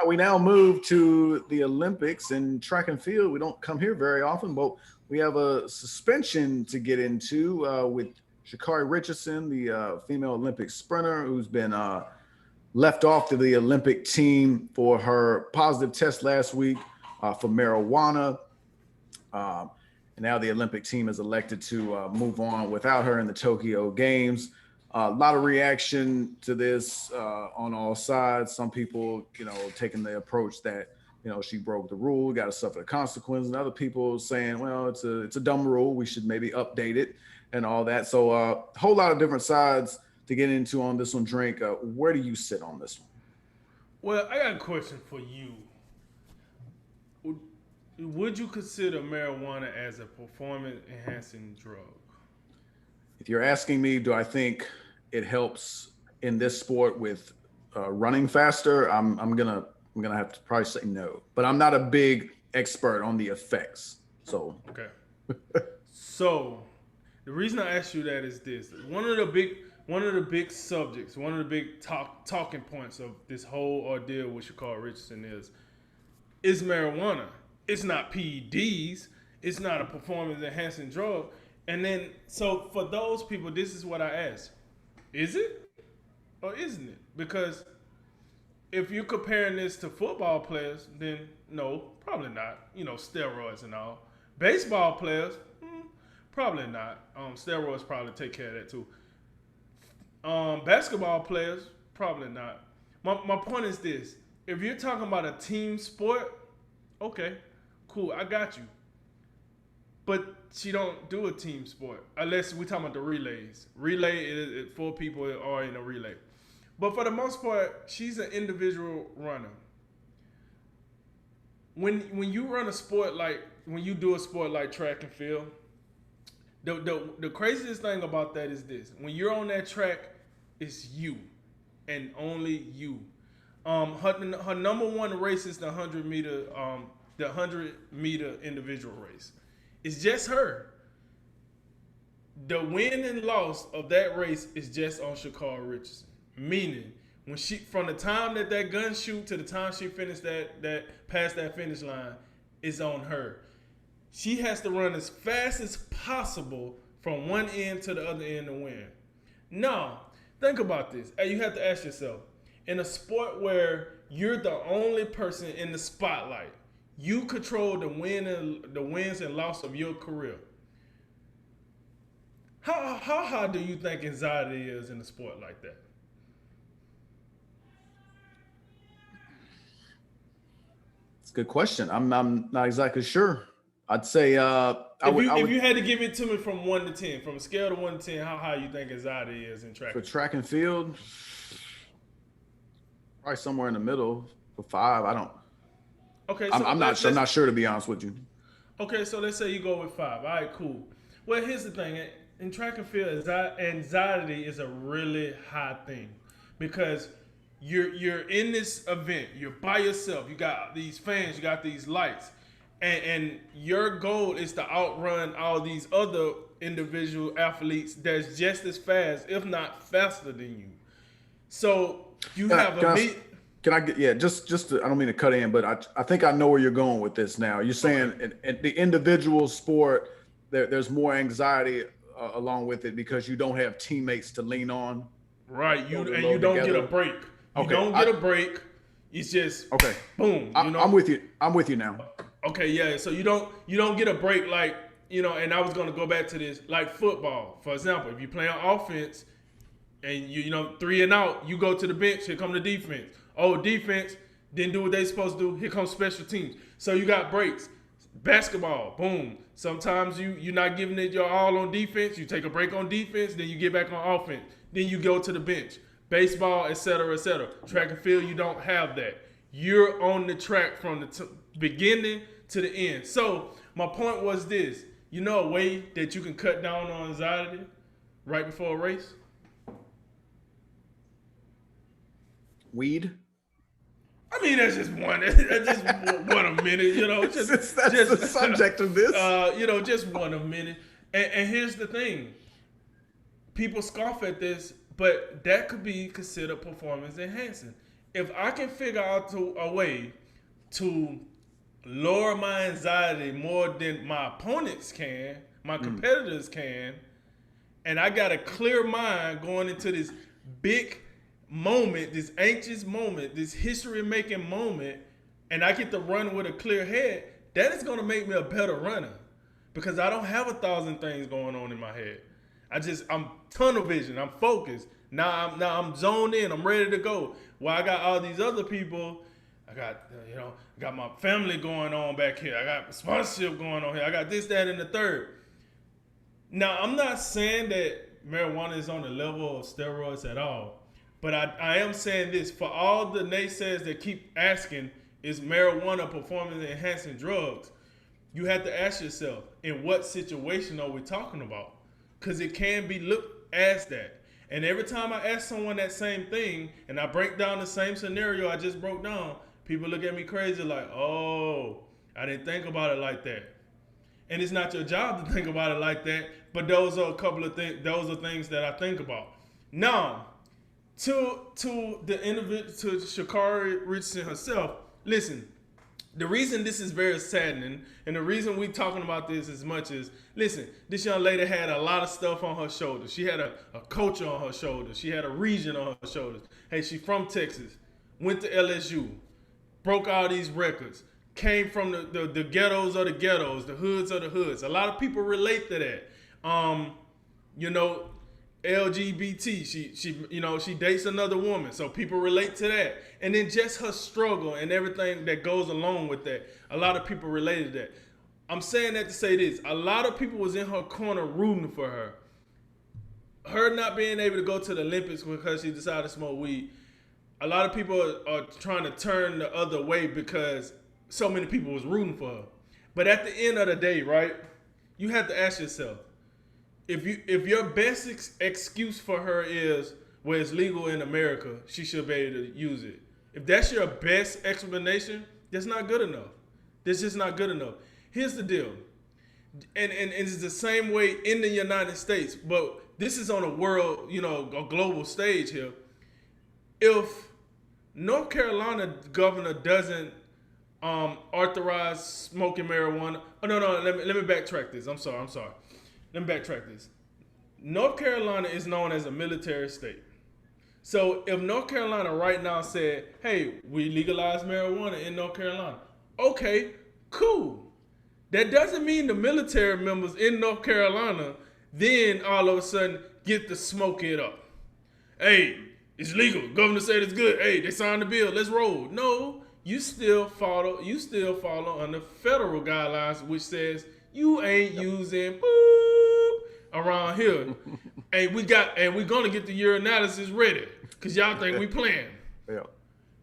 We now move to the Olympics and track and field. We don't come here very often, but we have a suspension to get into with Sha'carri Richardson, the female Olympic sprinter, who's been left off to the Olympic team for her positive test last week for marijuana. Um, and now the Olympic team has elected to move on without her in the Tokyo Games. A lot of reaction to this on all sides. Some people, taking the approach that she broke the rule, got to suffer the consequences, and other people saying, well, it's a dumb rule. We should maybe update it and all that. So a whole lot of different sides to get into on this one. Drink. Where do you sit on this one? Well, I got a question for you. Would you consider marijuana as a performance enhancing drug? If you're asking me, do I think it helps in this sport with running faster? I'm gonna have to probably say no. But I'm not a big expert on the effects. So Okay. So the reason I asked you that is this: one of the big subjects, one of the big talking points of this whole ordeal with Sha'carri Richardson is marijuana. It's not PEDs. It's not a performance enhancing drug. And then, so for those people, this is what I ask: is it or isn't it? Because if you're comparing this to football players, then no, probably not. Steroids and all. Baseball players, probably not. Steroids probably take care of that too. Basketball players, probably not. My point is this: if you're talking about a team sport, okay, cool, I got you. But she don't do a team sport unless we talking about the relays. Relay is four people are in a relay. But for the most part, she's an individual runner. When you run a sport like when you do a sport like track and field, the craziest thing about that is this: when you're on that track, it's you and only you. Her number one race is the 100 meter individual race. It's just her. The win and loss of that race is just on Sha'carri Richardson. Meaning, when she from the time that gun shoot to the time she finished that past that finish line, is on her. She has to run as fast as possible from one end to the other end to win. Now, think about this. You have to ask yourself, in a sport where you're the only person in the spotlight, you control the wins and loss of your career. How high do you think anxiety is in a sport like that? it's a good question. I'm not exactly sure. I'd say If you I if would you had to give it to me from 1 to 10, from a scale of 1 to 10, how high you think anxiety is in track for and field? track and field, probably somewhere in the middle for five. I don't. Okay, I'm, so I'm not. I'm let's not sure to be honest with you. okay, so let's say you go with five. All right, cool. Well, here's the thing: in track and field, anxiety is a really high thing because you're in this event. You're by yourself. You got these fans. You got these lights, and your goal is to outrun all these other individual athletes that's just as fast, if not faster than you. So you Can I, have can a I, meet. can I get I don't mean to cut in, but I think I know where you're going with this now. You're Okay. saying in the individual sport, there's more anxiety along with it because you don't have teammates to lean on, Right, shoulder you load don't get a together. break. You Okay, don't get a break. It's just okay, boom. I'm with you. I'm with you now. Okay, yeah. So you don't get a break like And I was gonna go back to this like football, for example. If you play on offense and you 3 and out, you go to the bench. Here come the defense. Oh, defense didn't do what they supposed to do. Here comes special teams. So you got breaks. Basketball, boom. Sometimes you're not giving it your all on defense. You take a break on defense, then you get back on offense. Then you go to the bench. Baseball, etc., etc. Track and field, you don't have that. You're on the track from the beginning to the end. So my point was this: a way that you can cut down on anxiety right before a race. Weed. I mean, that's just one. That's just one a minute. That's the subject of this. Just one a minute. And here's the thing: people scoff at this, but that could be considered performance enhancing. if I can figure out a way to lower my anxiety more than my opponents can, my competitors can, and I got a clear mind going into this big moment, this anxious moment, this history-making moment, and I get to run with a clear head, that is going to make me a better runner because I don't have 1,000 things going on in my head. I'm tunnel vision. I'm focused. Now I'm zoned in. I'm ready to go. While I got all these other people, I got I got my family going on back here. I got sponsorship going on here. I got this, that, and the third. Now I'm not saying that marijuana is on the level of steroids at all, but I am saying this for all the naysayers that keep asking, is marijuana performance enhancing drugs? You have to ask yourself, in what situation are we talking about? Because it can be looked as that. And every time I ask someone that same thing, and I break down the same scenario I just broke down, people look at me crazy like, oh, I didn't think about it like that. And it's not your job to think about it like that, but those are a couple of things. Those are things that I think about. Now, to the individual, to Sha'carri Richardson herself, listen. The reason this is very saddening, and the reason we talking about this as much as, listen, this young lady had a lot of stuff on her shoulders. She had a culture on her shoulders. She had a region on her shoulders. Hey, she from Texas, went to LSU, broke all these records, came from the ghettos of the ghettos, the hoods of the hoods. A lot of people relate to that. LGBT, she dates another woman, so people relate to that. And then just her struggle and everything that goes along with that, a lot of people related to that. I'm saying that to say this: a lot of people was in her corner rooting for her. Her not being able to go to the Olympics because she decided to smoke weed. A lot of people are trying to turn the other way because so many people was rooting for her. But at the end of the day, right, you have to ask yourself, if your best excuse for her is, well, it's legal in America, she should be able to use it. If that's your best explanation, that's not good enough. That's just not good enough. Here's the deal. And it's the same way in the United States, but this is on a world, a global stage here. If North Carolina governor doesn't authorize smoking marijuana, let me backtrack this. I'm sorry. Let me backtrack this. North Carolina is known as a military state. So if North Carolina right now said, hey, we legalize marijuana in North Carolina, okay, cool. That doesn't mean the military members in North Carolina then all of a sudden get to smoke it up. Hey, it's legal. Governor said it's good. Hey, they signed the bill. Let's roll. No, you still follow under federal guidelines, which says you ain't using around here. and we're gonna get the urinalysis ready because y'all think we playing. Yeah.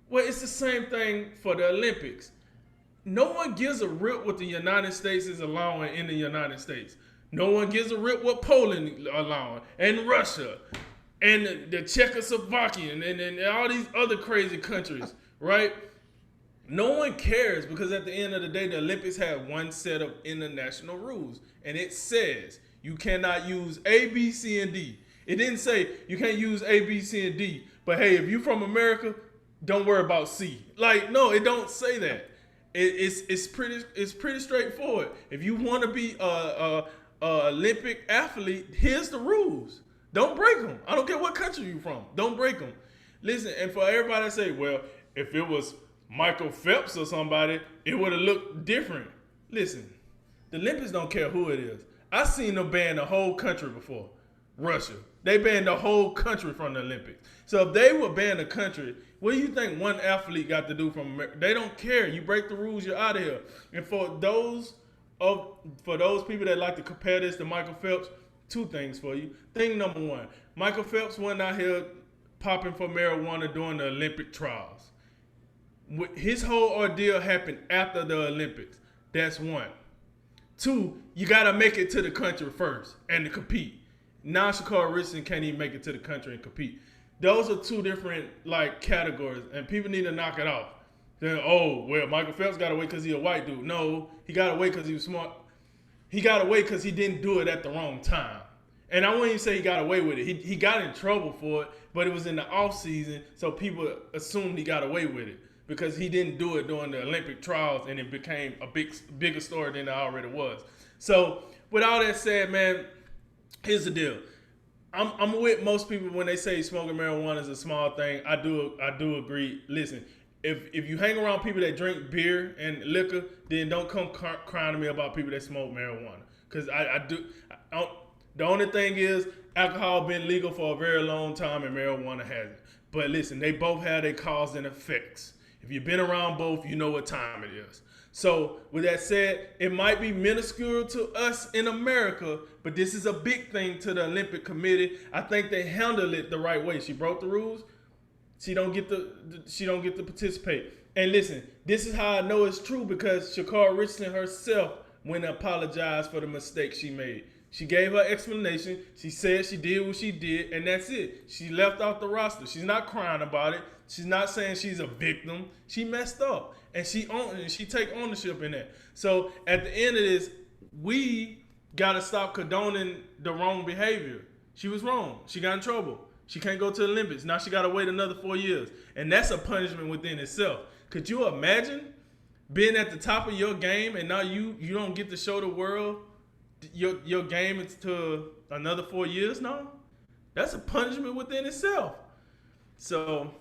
Well, it's the same thing for the Olympics. No one gives a rip what the United States is allowing in the United States. No one gives a rip what Poland allowing, and Russia, and the Czechoslovakian, and all these other crazy countries, right? No one cares because at the end of the day, the Olympics have one set of international rules, and it says you cannot use A, B, C, and D. It didn't say you can't use A, B, C, and D, but hey, if you from America, don't worry about C. Like, no, it don't say that. It's pretty straightforward. If you want to be a Olympic athlete, here's the rules. Don't break them. I don't care what country you're from. Don't break them. Listen, and for everybody to say, well, if it was Michael Phelps or somebody, it would have looked different. Listen, the Olympics don't care who it is. I've seen them ban the whole country before. Russia. They banned the whole country from the Olympics. So if they would ban the country, what do you think one athlete got to do from America? They don't care. You break the rules, you're out of here. And for those people that like to compare this to Michael Phelps, two things for you. Thing number one, Michael Phelps went out here popping for marijuana during the Olympic trials. His whole ordeal happened after the Olympics. That's one. Two, you got to make it to the country first and to compete. Now Sha'carri Richardson can't even make it to the country and compete. Those are two different categories, and people need to knock it off. Then, Michael Phelps got away because he a white dude. No, he got away because he was smart. He got away because he didn't do it at the wrong time. And I wouldn't even say he got away with it. He got in trouble for it, but it was in the off season, so people assumed he got away with it because he didn't do it during the Olympic trials, and it became a bigger story than it already was. So with all that said, man, here's the deal. I'm with most people when they say smoking marijuana is a small thing. I do agree. Listen, if you hang around people that drink beer and liquor, then don't come crying to me about people that smoke marijuana. Because the only thing is, alcohol been legal for a very long time and marijuana hasn't. But listen, they both have their cause and effects. If you've been around both, you know what time it is. So with that said, it might be minuscule to us in America, but this is a big thing to the Olympic Committee. I think they handled it the right way. She broke the rules. She don't get to participate. And listen, this is how I know it's true because Sha'carri Richardson herself went and apologized for the mistake she made. She gave her explanation. She said she did what she did, and that's it. She left off the roster. She's not crying about it. She's not saying she's a victim. She messed up, and she take ownership in that. So at the end of this, we gotta stop condoning the wrong behavior. She was wrong. She got in trouble. She can't go to the Olympics. Now she gotta wait another 4 years, and that's a punishment within itself. Could you imagine being at the top of your game and now you don't get to show the world your game into another 4 years now? That's a punishment within itself. So,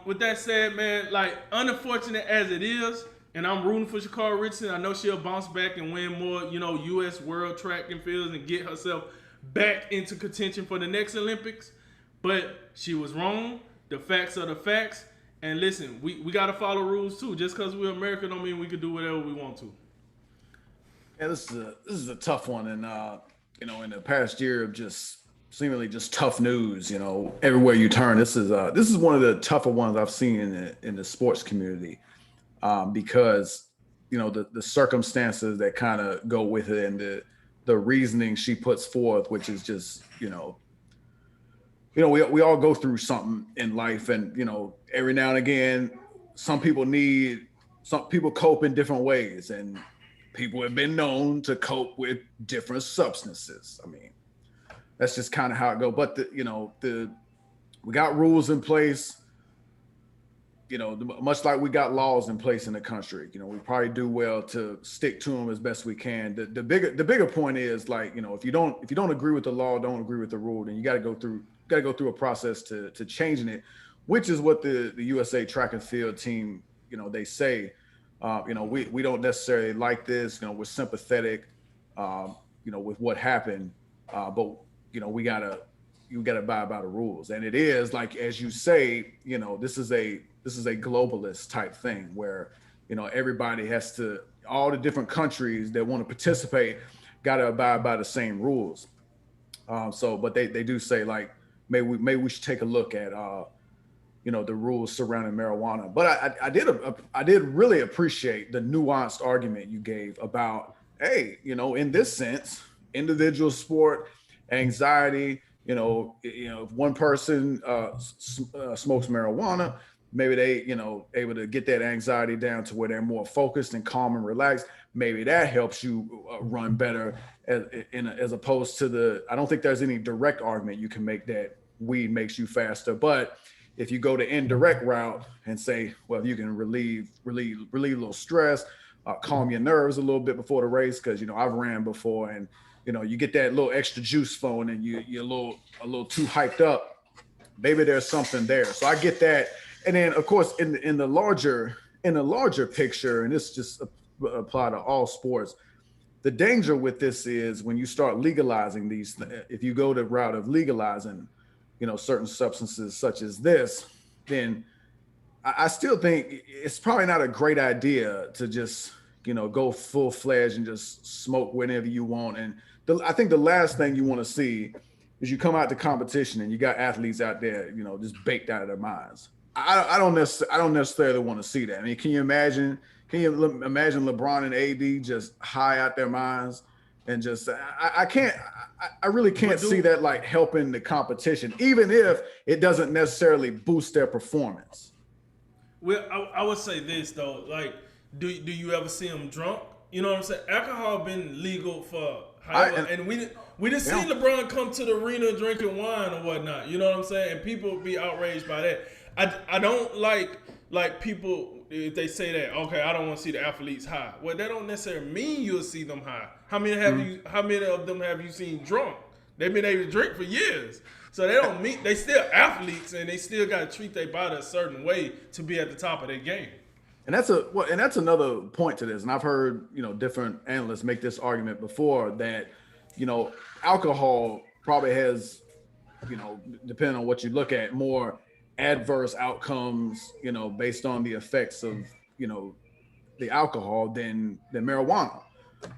with that said, man, like, unfortunate as it is, and I'm rooting for Sha'carri Richardson. I know she'll bounce back and win more, U.S. World Track and Fields and get herself back into contention for the next Olympics. But she was wrong. The facts are the facts. And listen, we got to follow rules too. Just because we're American don't mean we can do whatever we want to. Yeah, this is a tough one, and in the past year of just seemingly just tough news, everywhere you turn, this is one of the tougher ones I've seen in the sports community, because the circumstances that kind of go with it and the reasoning she puts forth, which is just we all go through something in life, and every now and again, some people cope in different ways, and people have been known to cope with different substances. I mean, that's just kind of how it goes. But we got rules in place. Much like we got laws in place in the country. We probably do well to stick to them as best we can. The bigger point is, like, if you don't agree with the law, don't agree with the rule, then you got to go through a process to changing it, which is what the USA track and field team, they say. We don't necessarily like this. We're sympathetic, with what happened, but you gotta abide by the rules. And it is, like, as you say, this is a globalist type thing where everybody has to, all the different countries that want to participate got to abide by the same rules. But they do say, like, maybe we should take a look at the rules surrounding marijuana. But I did really appreciate the nuanced argument you gave about, hey, in this sense, individual sport, anxiety, if one person smokes marijuana, maybe they, able to get that anxiety down to where they're more focused and calm and relaxed. Maybe that helps you run better as opposed to I don't think there's any direct argument you can make that weed makes you faster. But if you go the indirect route and say, well, you can relieve a little stress, calm your nerves a little bit before the race, because I've ran before, and you get that little extra juice flowing, and you're a little too hyped up. Maybe there's something there. So I get that. And then, of course, in the larger picture, and this just apply to all sports, the danger with this is when you start legalizing these. If you go the route of legalizing certain substances such as this, then I still think it's probably not a great idea to just, go full-fledged and just smoke whenever you want. And I think the last thing you want to see is you come out to competition and you got athletes out there, just baked out of their minds. I don't necessarily want to see that. I mean, can you imagine LeBron and AD just high out their minds? And just, I really can't see that, like, helping the competition, even if it doesn't necessarily boost their performance. Well, I would say this though, like, do you ever see them drunk? You know what I'm saying? Alcohol been legal for I however, and we didn't see yeah. LeBron come to the arena drinking wine or whatnot. You know what I'm saying? And people be outraged by that. I don't like people if they say that. Okay, I don't want to see the athletes high. Well, that don't necessarily mean you'll see them high. How many of them have you seen drunk? They've been able to drink for years. So they don't mean they still athletes and they still got to treat their body a certain way to be at the top of their game. And that's another point to this. And I've heard, different analysts make this argument before that, alcohol probably has, depending on what you look at, more adverse outcomes, based on the effects of, the alcohol than marijuana.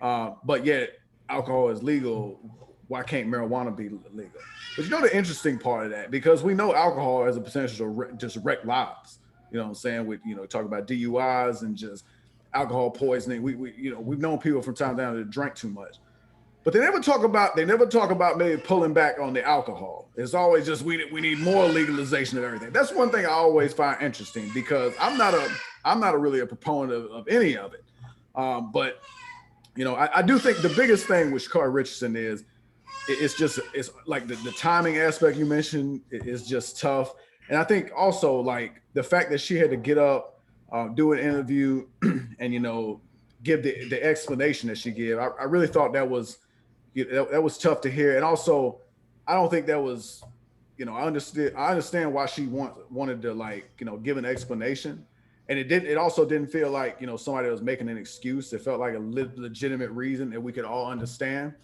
But yet alcohol is legal. Why can't marijuana be legal? But the interesting part of that, because we know alcohol has a potential to just wreck lives. You know what I'm saying? With talk about DUIs and just alcohol poisoning. We've known people from time to time that drink too much, but they never talk about maybe pulling back on the alcohol. It's always just we need more legalization of everything. That's one thing I always find interesting because I'm not a really a proponent of any of it. But I do think the biggest thing with Sha'carri Richardson is it's like the timing aspect you mentioned is just tough. And I think also like the fact that she had to get up, do an interview, and give the explanation that she gave. I really thought that was that was tough to hear. And also, I don't think that was, I understand why she wanted to give an explanation, and it also didn't feel like somebody was making an excuse. It felt like a legitimate reason that we could all understand.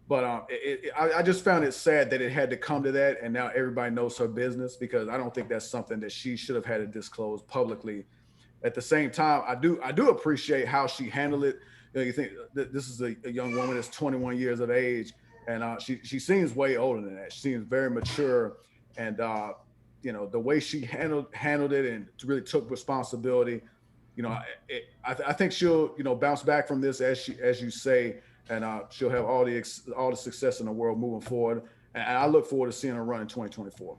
But I just found it sad that it had to come to that, and now everybody knows her business because I don't think that's something that she should have had to disclose publicly. At the same time, I do appreciate how she handled it. You think that this is a young woman that's 21 years of age, and she seems way older than that. She seems very mature, and the way she handled it and really took responsibility. I think she'll bounce back from this as you say, and she'll have all the success in the world moving forward. And I look forward to seeing her run in 2024.